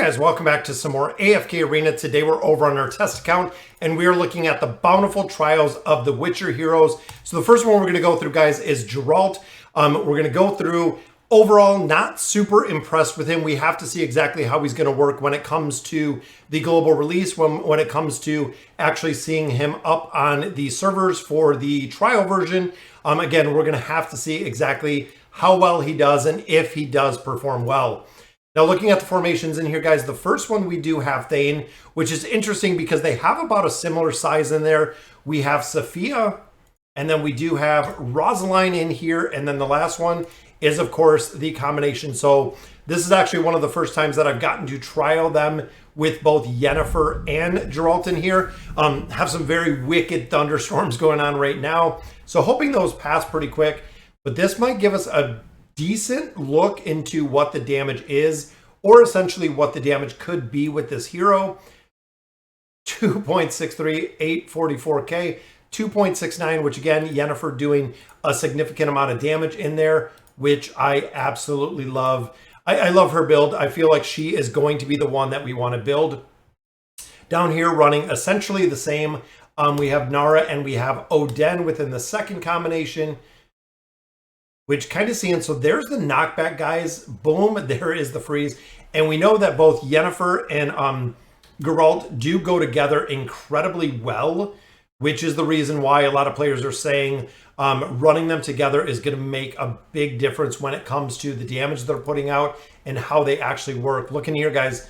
guys, welcome back to some more AFK Arena. Today we're over on our test account and we are looking at the Bountiful trials of the Witcher heroes. So the first one we're going to go through, guys, is Geralt. We're going to go through overall, not super impressed with him. We have to see exactly how he's going to work when it comes to the global release, when it comes to actually seeing him up on the servers for the trial version. Again, we're going to have to see exactly how well he does and if he does perform well. Now, looking at the formations in here, guys, the first one we do have Thane, which is interesting because they have about a similar size in there. We have Sophia, and then we do have Rosaline in here, and then the last one is, of course, the combination. So this is actually one of the first times that I've gotten to trial them with both Yennefer and Geralt in here. Have some very wicked thunderstorms going on right now, so hoping those pass pretty quick. But this might give us a decent look into what the damage is, or essentially what the damage could be with this hero. 2.63, 844k, 2.69, which again, Yennefer doing a significant amount of damage in there, which I absolutely love. I love her build. I feel like she is going to be the one that we want to build. Down here running essentially the same. We have Nara and we have Oden within the second combination, which kind of seeing, so there's the knockback, guys. Boom, there is the freeze. And we know that both Yennefer and Geralt do go together incredibly well, which is the reason why a lot of players are saying running them together is going to make a big difference when it comes to the damage they're putting out and how they actually work. Looking here, guys,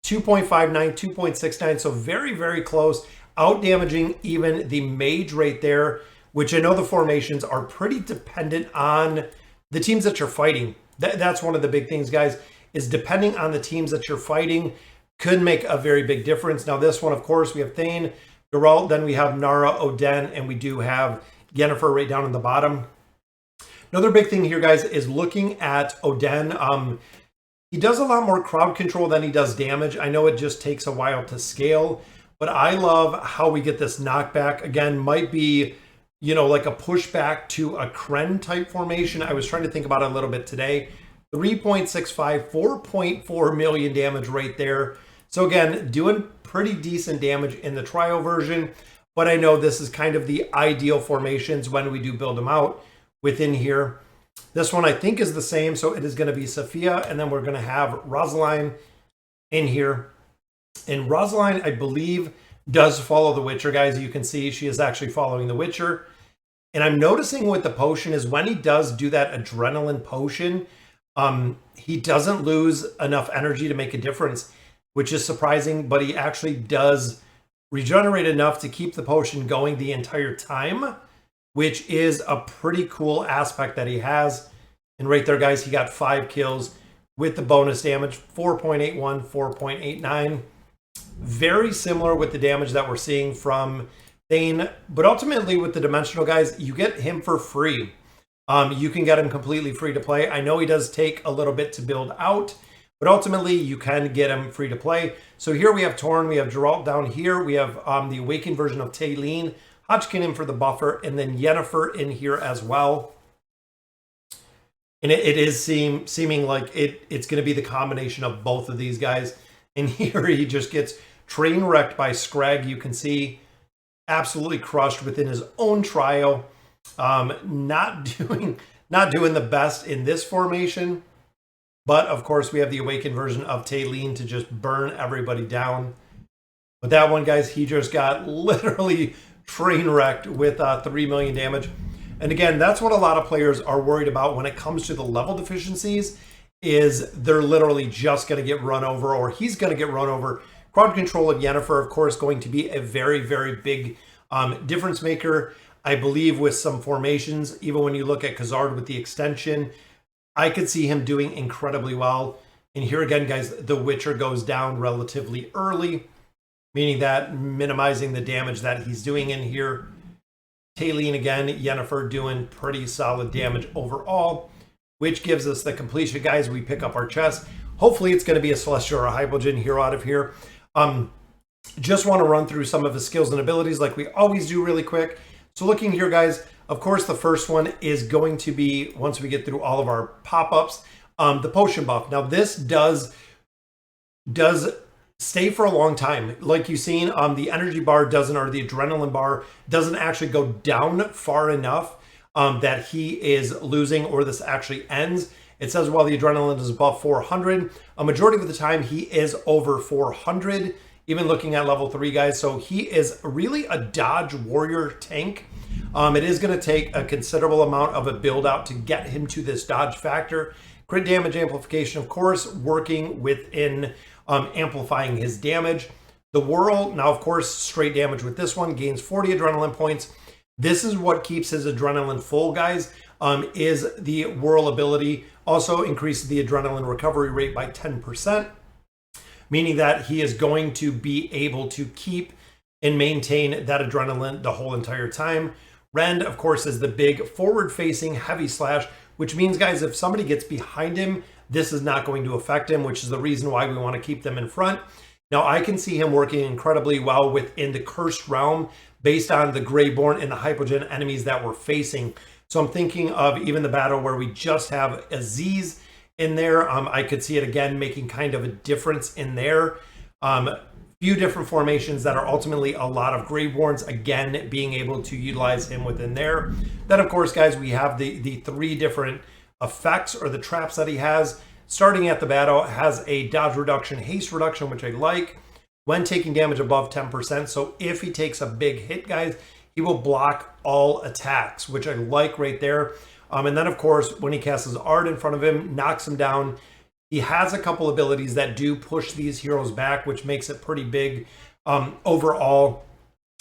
2.59, 2.69, so very, very close. Out damaging even the mage right there, which I know the formations are pretty dependent on the teams that you're fighting. That's one of the big things, guys, is depending on the teams that you're fighting could make a very big difference. Now, this one, of course, we have Thane, Geralt, then we have Nara, Oden, and we do have Yennefer right down in the bottom. Another big thing here, guys, is looking at Oden. He does a lot more crowd control than he does damage. I know it just takes a while to scale, but I love how we get this knockback. Again, might be, you know, like a pushback to a Kren type formation. I was trying to think about it a little bit today. 3.65, 4.4 million damage right there. So again, doing pretty decent damage in the trial version, but I know this is kind of the ideal formations when we do build them out within here. This one I think is the same, so it is going to be Sophia, and then we're going to have Rosaline in here. And Rosaline, I believe, does follow the Witcher, guys. You can see she is actually following the Witcher. And I'm noticing with the potion is when he does do that adrenaline potion, he doesn't lose enough energy to make a difference, which is surprising, but he actually does regenerate enough to keep the potion going the entire time, which is a pretty cool aspect that he has. And right there, guys, he got 5 kills with the bonus damage, 4.81, 4.89. Very similar with the damage that we're seeing from Thane, but ultimately with the dimensional, guys, you get him for free. You can get him completely free to play. I know he does take a little bit to build out, but ultimately you can get him free to play. So here we have Torn, we have Geralt down here, we have the awakened version of Taylene, Hodgkin in for the buffer, and then Yennefer in here as well. And it is seeming like it's going to be the combination of both of these guys. And here he just gets train wrecked by Scrag. You can see absolutely crushed within his own trial. Not doing the best in this formation. But of course, we have the awakened version of Taylene to just burn everybody down. But that one, guys, he just got literally train wrecked with 3 million damage. And again, that's what a lot of players are worried about when it comes to the level deficiencies, is they're literally just going to get run over, or he's going to get run over. Crowd control of Yennefer, of course, going to be a very, very big difference maker. I believe with some formations, even when you look at Khazard with the extension, I could see him doing incredibly well. And here again, guys, the Witcher goes down relatively early, meaning that minimizing the damage that he's doing in here. Taylene again, Yennefer doing pretty solid damage overall, which gives us the completion, guys. We pick up our chest. Hopefully it's going to be a Celestial or a Hypogean hero out of here. Just want to run through some of his skills and abilities like we always do really quick. So looking here, guys, of course, the first one is going to be, once we get through all of our pop-ups, the potion buff. Now, this does does stay for a long time. Like you've seen, the energy bar doesn't, or the adrenaline bar doesn't actually go down far enough that he is losing or this actually ends. It says while the adrenaline is above 400, a majority of the time he is over 400, even looking at level 3 guys. So he is really a dodge warrior tank. It is going to take a considerable amount of a build out to get him to this dodge factor. Crit damage amplification, of course, working within amplifying his damage. The whirl, now of course, straight damage with this one, gains 40 adrenaline points. This is what keeps his adrenaline full, guys, is the whirl ability. Also increases the adrenaline recovery rate by 10%, meaning that he is going to be able to keep and maintain that adrenaline the whole entire time. Rend, of course, is the big forward-facing heavy slash, which means, guys, if somebody gets behind him, this is not going to affect him, which is the reason why we want to keep them in front. Now, I can see him working incredibly well within the Cursed Realm based on the Greyborn and the Hypogen enemies that we're facing. So I'm thinking of even the battle where we just have Aziz in there. I could see it again making kind of a difference in there. Few different formations that are ultimately a lot of Greyborns, again, being able to utilize him within there. Then, of course, guys, we have the 3 different effects or the traps that he has. Starting at the battle, has a dodge reduction, haste reduction, which I like, when taking damage above 10%. So if he takes a big hit, guys, he will block all attacks, which I like right there. And then, of course, when he casts his Art in front of him, knocks him down. He has a couple abilities that do push these heroes back, which makes it pretty big overall,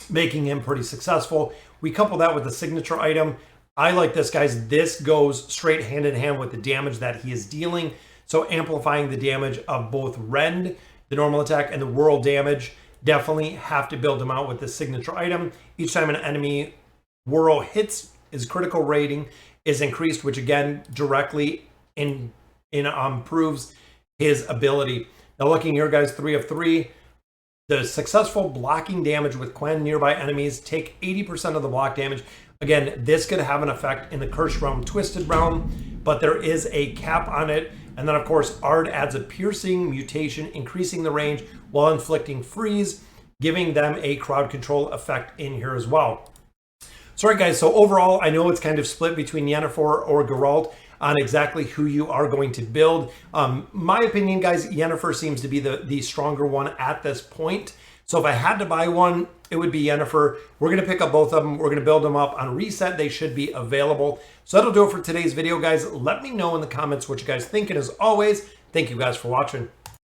making him pretty successful. We couple that with the signature item. I like this, guys. This goes straight hand in hand with the damage that he is dealing. So amplifying the damage of both Rend, the normal attack, and the whirl damage. Definitely have to build him out with this signature item. Each time an enemy whirl hits, his critical rating is increased, which again directly improves his ability. Now looking here, guys, 3 of 3. The successful blocking damage with Quen nearby enemies take 80% of the block damage. Again, this could have an effect in the Cursed Realm, Twisted Realm, but there is a cap on it. And then, of course, Ard adds a piercing mutation, increasing the range while inflicting freeze, giving them a crowd control effect in here as well. Sorry, guys. So overall, I know it's kind of split between Yennefer or Geralt on exactly who you are going to build. My opinion, guys, Yennefer seems to be the stronger one at this point. So if I had to buy one, it would be Yennefer. We're going to pick up both of them. We're going to build them up on reset. They should be available. So that'll do it for today's video, guys. Let me know in the comments what you guys think. And as always, thank you guys for watching.